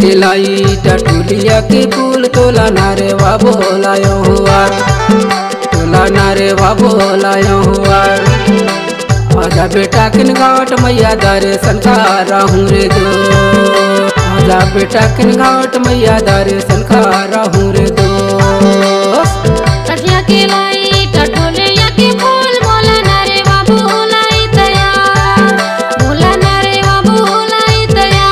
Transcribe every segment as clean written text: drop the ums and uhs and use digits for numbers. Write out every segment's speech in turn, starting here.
के लाई टटुलिया के फूल तोला नारे वा बोलायो हुआर, तोला नारे वा बोलायो हुआर। आजा बेटा किन घाट मैया दर्शन कराहूँ रे दो, आजा बेटा किन घाट मैया दर्शन कराहूँ रे दो। टटिया के लाई टटुलिया के फूल मोला नारे वा बोलाई तैयार, मोला नारे वा बोलाई तैयार।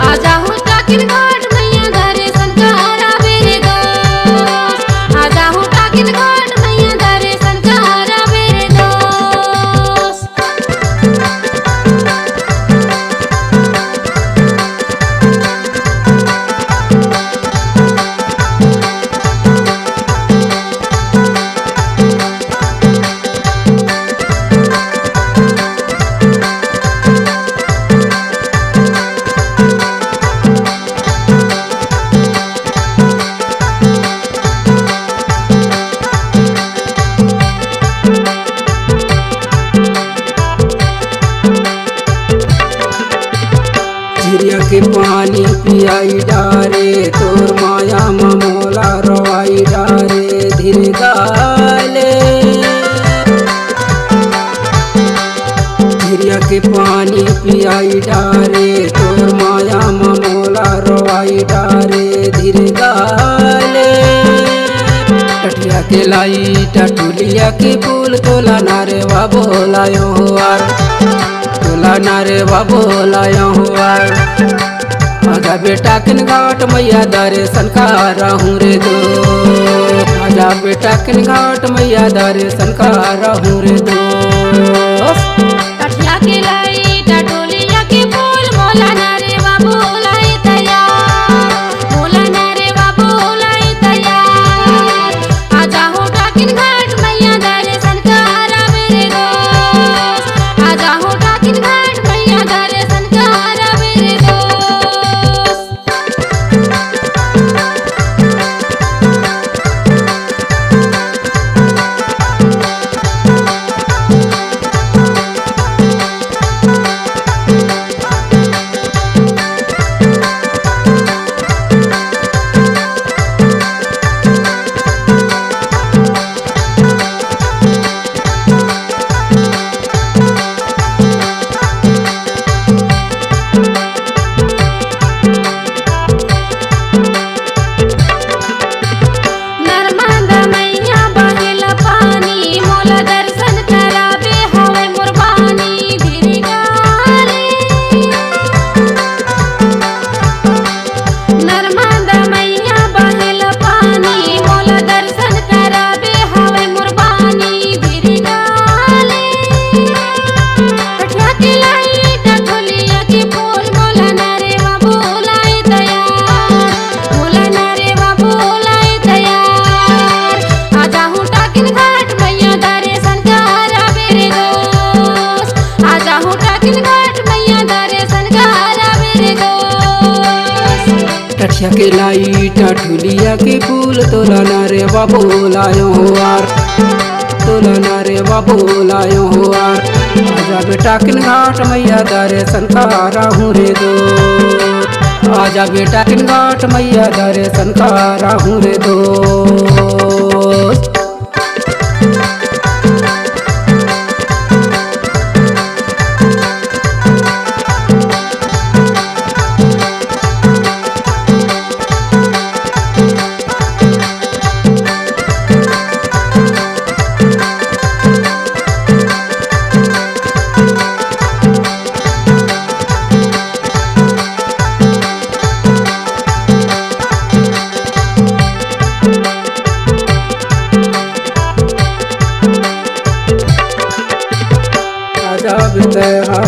आजा हूँ टाकिन घाट मैया दर्शन करावे रे दोस्त, आजा हूँ टाकिन घाट मैया दर्शन करावे रे दोस्त। झिरिया के पानी पियाई डारे तोर माया ममोला रवाई डारे धीरे गाले। झिरिया के पानी पियाई डारे तोर माया ममोला रवाई डारे धीरे गाले। टटिया के लाई टटुलिया के फूल तोला नारे वा बोलायो हुआर, तोला नारे वा बोलायो हुआर। आजा बेटा किन घाट मैया दर्शन कराहूँ रे दो, आजा बेटा किन घाट मैया दर्शन कराहूँ रे दो। टटिया के लाई टटुलिया के फूल मोला नारे वा बोलाई तैयार, मोला नारे वा बोलाई तैयार। आजा हूँ टाकिन घाट मैया दर्शन करावे रे दोस्त, आजा हूँ टाकिन घाट मैया दर्शन करावे रे दोस्त। टटिया के लाई टटुलिया के फूल तोला नारे वा बोलायो हुआर, तोला नारे वा बोलायो हुआर। आजा बेटा किन घाट मैया दर्शन कराहूँ रे दो, आजा बेटा किन घाट मैया दर्शन कराहूँ रे दो।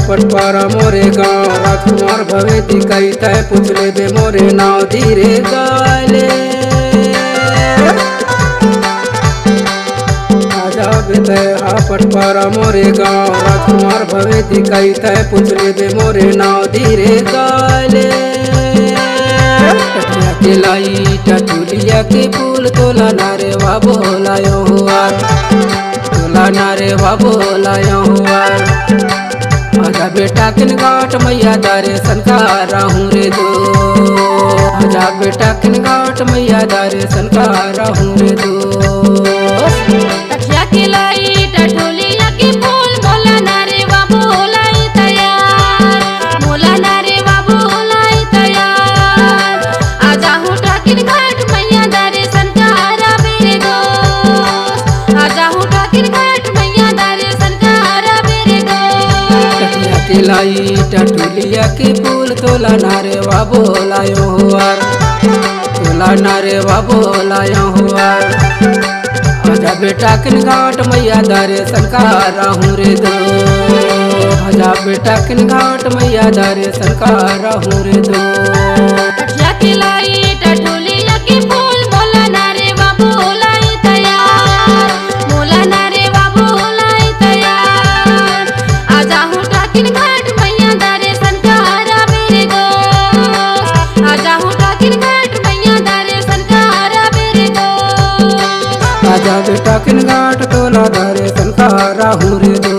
पटपारा मोरे गाँव राजकुमार भवेती कई तय पूछ ले बे मोरे नाव धीरे गाले। आजा बेतय पटपारा मोरे गाँव राजकुमार भवेती कई तय पूछ ले बे मोरे नाव धीरे गाले। टटिया के लाई टटुलिया के फूल तोला नारे वा बोलायो हुआर, तोला नारे वा बोलायो हुआर। आजा बेटा किन घाट मैया दर्शन कराहूँ रे दो, आजा बेटा किन घाट मैया दर्शन कराहूँ रे दो। टठिया के लाई टटोलिया के फूल मोला नारे बाबू लाई तैयार, मोला नारे बाबू लाई तैयार। आजा हूँ टाकिन घाट मैया दर्शन करा मेरे दोस्त, आजा हूँ टाकिन घाट मैया दर्शन करा मेरे दोस्त। टठिया के लाई टटुलिया के फूल तोला नारे बाबू लायो हुआर, तोला नारे बाबू लायो हुआर। आजा बेटा किन घाट मैया दर्शन कराहूँ रे दो, आजा बेटा किन घाट मैया दर्शन कराहूँ रे दो। टठिया के लाई टटोलिया के फूल मोला नारे बाबू लाई तैयार, मोला नारे बाबू लाई तैयार। आजा हूँ टाकिन घाट मैया दर्शन करा मेरे दोस्त, आजा हूँ टाकिन घाट मैया दर्शन करा मेरे दोस्त। आजा बेटा किन घाट तोला दर्शन कराहूँ रे दो,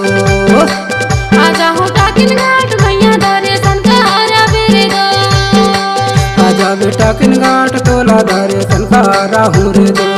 आजा हूँ टाकिन घाट मैया दर्शन करा मेरे दोस्त। आजा बेटा किन घाट तोला दर्शन कराहूँ रे दो।